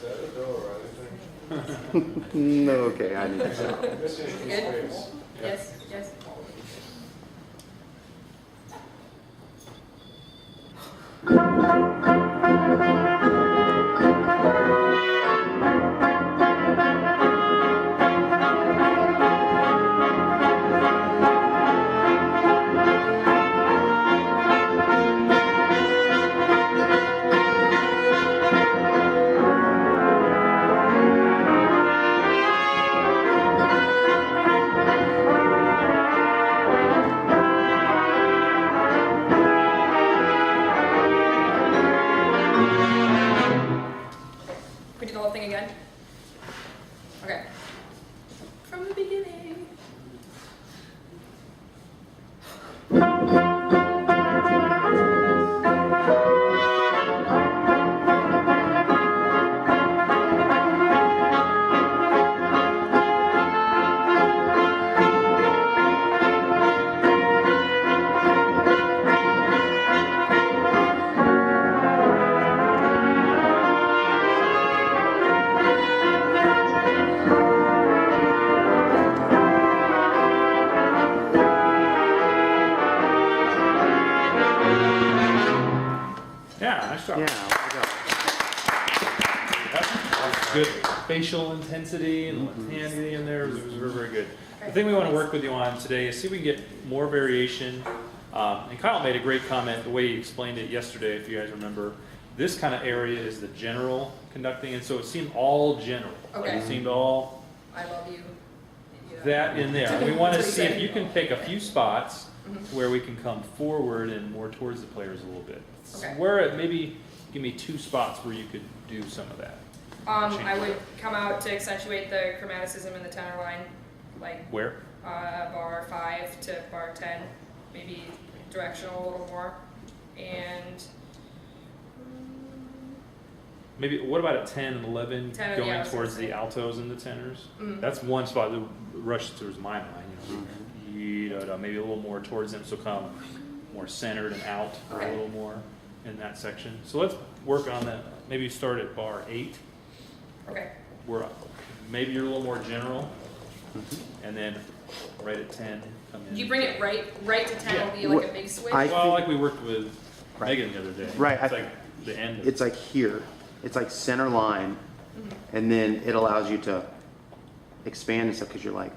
that a door or anything? No, okay, I need to stop. Missing some Good. space. Yes, yes. We do the whole thing again? Okay. From the beginning. Yeah, nice job. Yeah, there That's good facial intensity and left hand getting in there. It was very, very good. The thing we want to work with you on today is see if we can get more variation. And Kyle made a great comment, the way he explained it yesterday, if you guys remember. This kind of area is the general conducting, and so it seemed all general. Like Okay. it seemed all I love you. that in there. And we want to Pretty see if good. you can pick a few spots Mhm. where we can come forward and more towards the players a little bit. Okay. Where it maybe give me 2 spots where you could do some of that. I would come out to accentuate the chromaticism in the tenor line, like Where? bar 5 to bar 10, maybe directional a little more, and Maybe, what about at 10 and 11, 10, yeah, I going was towards gonna the say. altos and the tenors? Mm. That's one spot that rushes towards my mind, maybe a little more towards them, so come more centered and out Okay. a little more in that section. So let's work on that. Maybe start at bar 8, okay. where maybe you're a little more general, and then right at 10, come in. Do you bring it right to 10 Yeah. will be like What- a big switch? I- Well, like we worked with Right. Megan the other day. Right, It's I- like the end of It's like here. It's like center line, Mhm. and then it allows you to expand and stuff because you're like,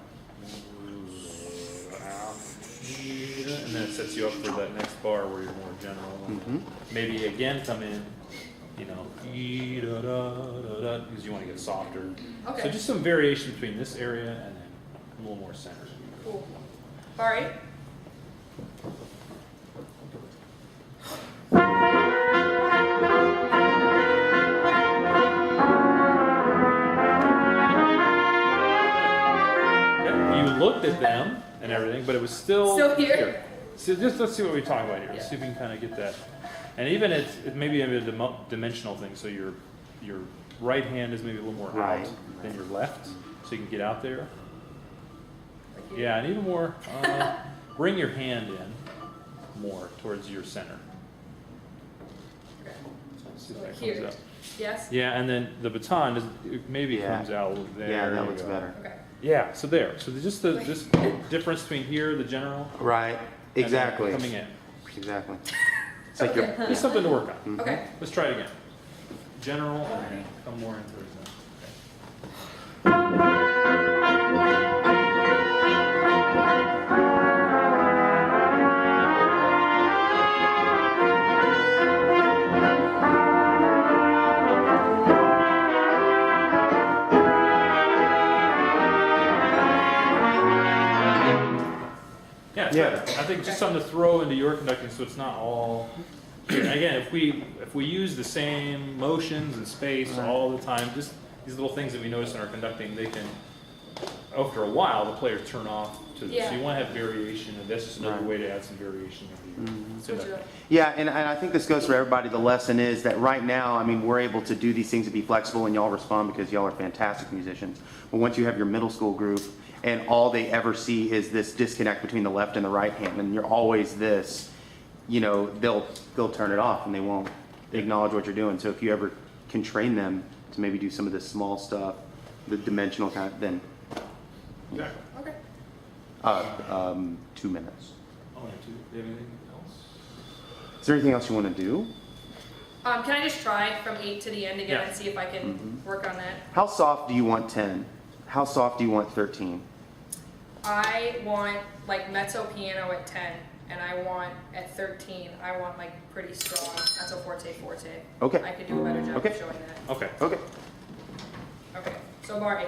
and then it sets you up for that next bar where you're more general. mhm. Maybe again come in, because you want to get softer. Okay. So just some variation between this area and then a little more centered. Cool. Bar 8? Yep, you looked at them and everything, but it was still Still here. So just let's see what we're talking about here. Let's Yeah. see if we can kind of get that. And even it maybe a dimensional thing. So your right hand is maybe a little more Right. out than your left, so you can get out there. Like here? Yeah, and even more. Bring your hand in more towards your center. Okay. Let's see if So that like here. comes up. Yes? Yeah, and then the baton it maybe Yeah. comes out a little there. Yeah, There that you looks go. better. Okay. Yeah, so there. So just the this difference between here, the general, Right, and then exactly. coming in. Exactly. It's like you're, Okay. Just something to work on. mhm. Okay. Let's try it again. General, and then come more into it. Yeah, it's Yeah. better. I think just something to throw into your conducting so it's not all here. And again, if we use the same motions and space all the time, just these little things that we notice in our conducting, they can, after a while, the players turn off to this. Yeah. So you want to have variation, and that's just another Right. way to add some variation of the Switch it up. Yeah, and I think this goes for everybody. The lesson is that right now, I mean, we're able to do these things and be flexible, and y'all respond because y'all are fantastic musicians. But once you have your middle school group, and all they ever see is this disconnect between the left and the right hand, and you're always this, they'll turn it off and they won't acknowledge what you're doing. So if you ever can train them to maybe do some of the small stuff, the dimensional kind of, then Exactly. Okay. 2 minutes. Only two. Do you have anything else? Is there anything else you want to do? Can I just try from 8 to the end again Yeah. and see if I can work on that? How soft do you want 10? How soft do you want 13? I want like mezzo piano at 10, and I want at 13, I want like pretty strong mezzo forte forte. Okay. I could do a better job Okay. of showing that. Okay. Okay. Okay, so bar 8.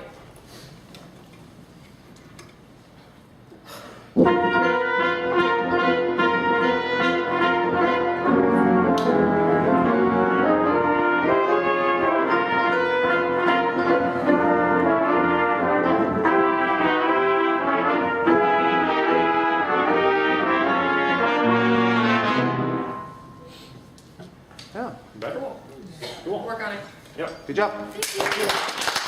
Yeah. Better. Cool. Cool. Work on it. Yep. Good job. Thank you.